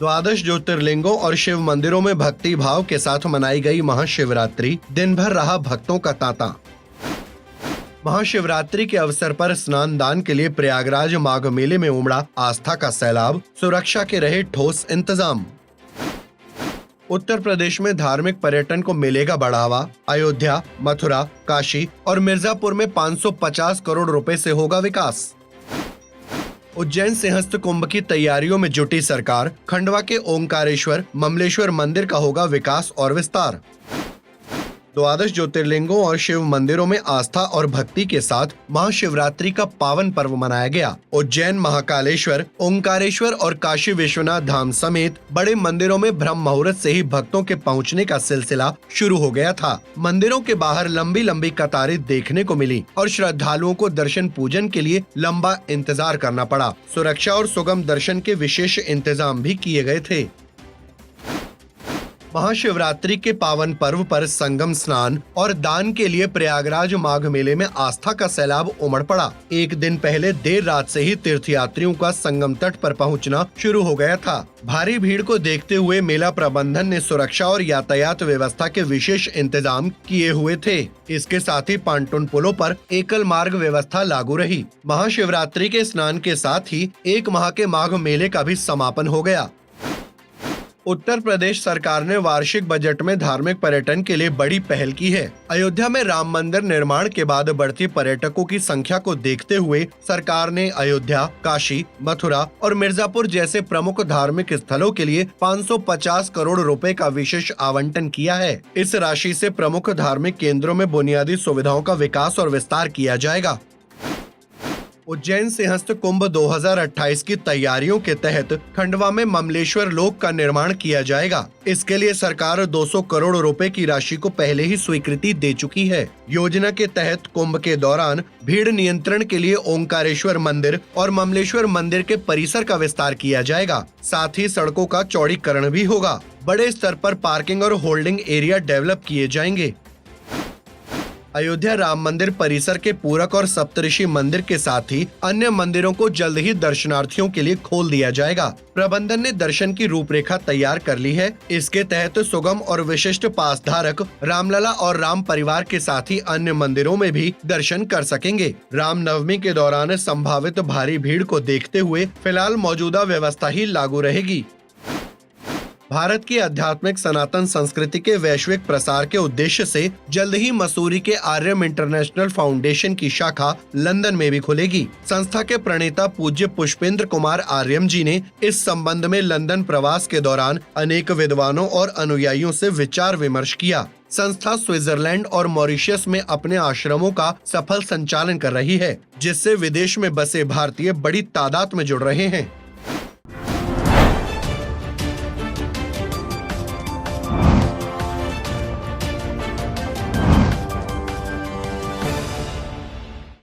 द्वादश ज्योतिर्लिंगों और शिव मंदिरों में भक्ति भाव के साथ मनाई गई महाशिवरात्रि, दिन भर रहा भक्तों का तांता। महाशिवरात्रि के अवसर पर स्नान दान के लिए प्रयागराज माघ मेले में उमड़ा आस्था का सैलाब, सुरक्षा के रहे ठोस इंतजाम। उत्तर प्रदेश में धार्मिक पर्यटन को मिलेगा बढ़ावा, अयोध्या, मथुरा, काशी और मिर्जापुर में 550 करोड़ रुपए से होगा विकास। उज्जैन सिंहस्थ कुंभ की तैयारियों में जुटी सरकार, खंडवा के ओंकारेश्वर ममलेश्वर मंदिर का होगा विकास और विस्तार। द्वादश ज्योतिर्लिंगों और शिव मंदिरों में आस्था और भक्ति के साथ महाशिवरात्रि का पावन पर्व मनाया गया। उज्जैन महाकालेश्वर, ओंकारेश्वर और काशी विश्वनाथ धाम समेत बड़े मंदिरों में ब्रह्म मुहूर्त से ही भक्तों के पहुंचने का सिलसिला शुरू हो गया था। मंदिरों के बाहर लंबी लंबी कतारें देखने को मिली और श्रद्धालुओं को दर्शन पूजन के लिए लंबा इंतजार करना पड़ा। सुरक्षा और सुगम दर्शन के विशेष इंतजाम भी किए गए थे। महाशिवरात्रि के पावन पर्व पर संगम स्नान और दान के लिए प्रयागराज माघ मेले में आस्था का सैलाब उमड़ पड़ा। एक दिन पहले देर रात से ही तीर्थयात्रियों का संगम तट पर पहुंचना शुरू हो गया था। भारी भीड़ को देखते हुए मेला प्रबंधन ने सुरक्षा और यातायात व्यवस्था के विशेष इंतजाम किए हुए थे। इसके साथ ही पांटून पुलों पर एकल मार्ग व्यवस्था लागू रही। महाशिवरात्रि के स्नान के साथ ही एक माह के माघ मेले का भी समापन हो गया। उत्तर प्रदेश सरकार ने वार्षिक बजट में धार्मिक पर्यटन के लिए बड़ी पहल की है। अयोध्या में राम मंदिर निर्माण के बाद बढ़ती पर्यटकों की संख्या को देखते हुए सरकार ने अयोध्या, काशी, मथुरा और मिर्जापुर जैसे प्रमुख धार्मिक स्थलों के लिए 550 करोड़ रुपए का विशेष आवंटन किया है। इस राशि से प्रमुख धार्मिक केंद्रों में बुनियादी सुविधाओं का विकास और विस्तार किया जाएगा। उज्जैन सिंहस्थ कुंभ 2028 की तैयारियों के तहत खंडवा में ममलेश्वर लोक का निर्माण किया जाएगा। इसके लिए सरकार 200 करोड़ रुपए की राशि को पहले ही स्वीकृति दे चुकी है। योजना के तहत कुंभ के दौरान भीड़ नियंत्रण के लिए ओंकारेश्वर मंदिर और ममलेश्वर मंदिर के परिसर का विस्तार किया जाएगा। साथ ही सड़कों का चौड़ीकरण भी होगा। बड़े स्तर पर पार्किंग और होल्डिंग एरिया डेवलप किए जाएंगे। अयोध्या राम मंदिर परिसर के पूरक और सप्तऋषि मंदिर के साथ ही अन्य मंदिरों को जल्द ही दर्शनार्थियों के लिए खोल दिया जाएगा। प्रबंधन ने दर्शन की रूपरेखा तैयार कर ली है। इसके तहत सुगम और विशिष्ट पास धारक रामलला और राम परिवार के साथ ही अन्य मंदिरों में भी दर्शन कर सकेंगे। रामनवमी के दौरान संभावित भारी भीड़ को देखते हुए फिलहाल मौजूदा व्यवस्था ही लागू रहेगी। भारत की आध्यात्मिक सनातन संस्कृति के वैश्विक प्रसार के उद्देश्य से जल्द ही मसूरी के आर्यम इंटरनेशनल फाउंडेशन की शाखा लंदन में भी खुलेगी। संस्था के प्रणेता पूज्य पुष्पेंद्र कुमार आर्यम जी ने इस संबंध में लंदन प्रवास के दौरान अनेक विद्वानों और अनुयायियों से विचार विमर्श किया। संस्था स्विट्जरलैंड और मॉरिशस में अपने आश्रमों का सफल संचालन कर रही है, जिससे विदेश में बसे भारतीय बड़ी तादाद में जुड़ रहे हैं।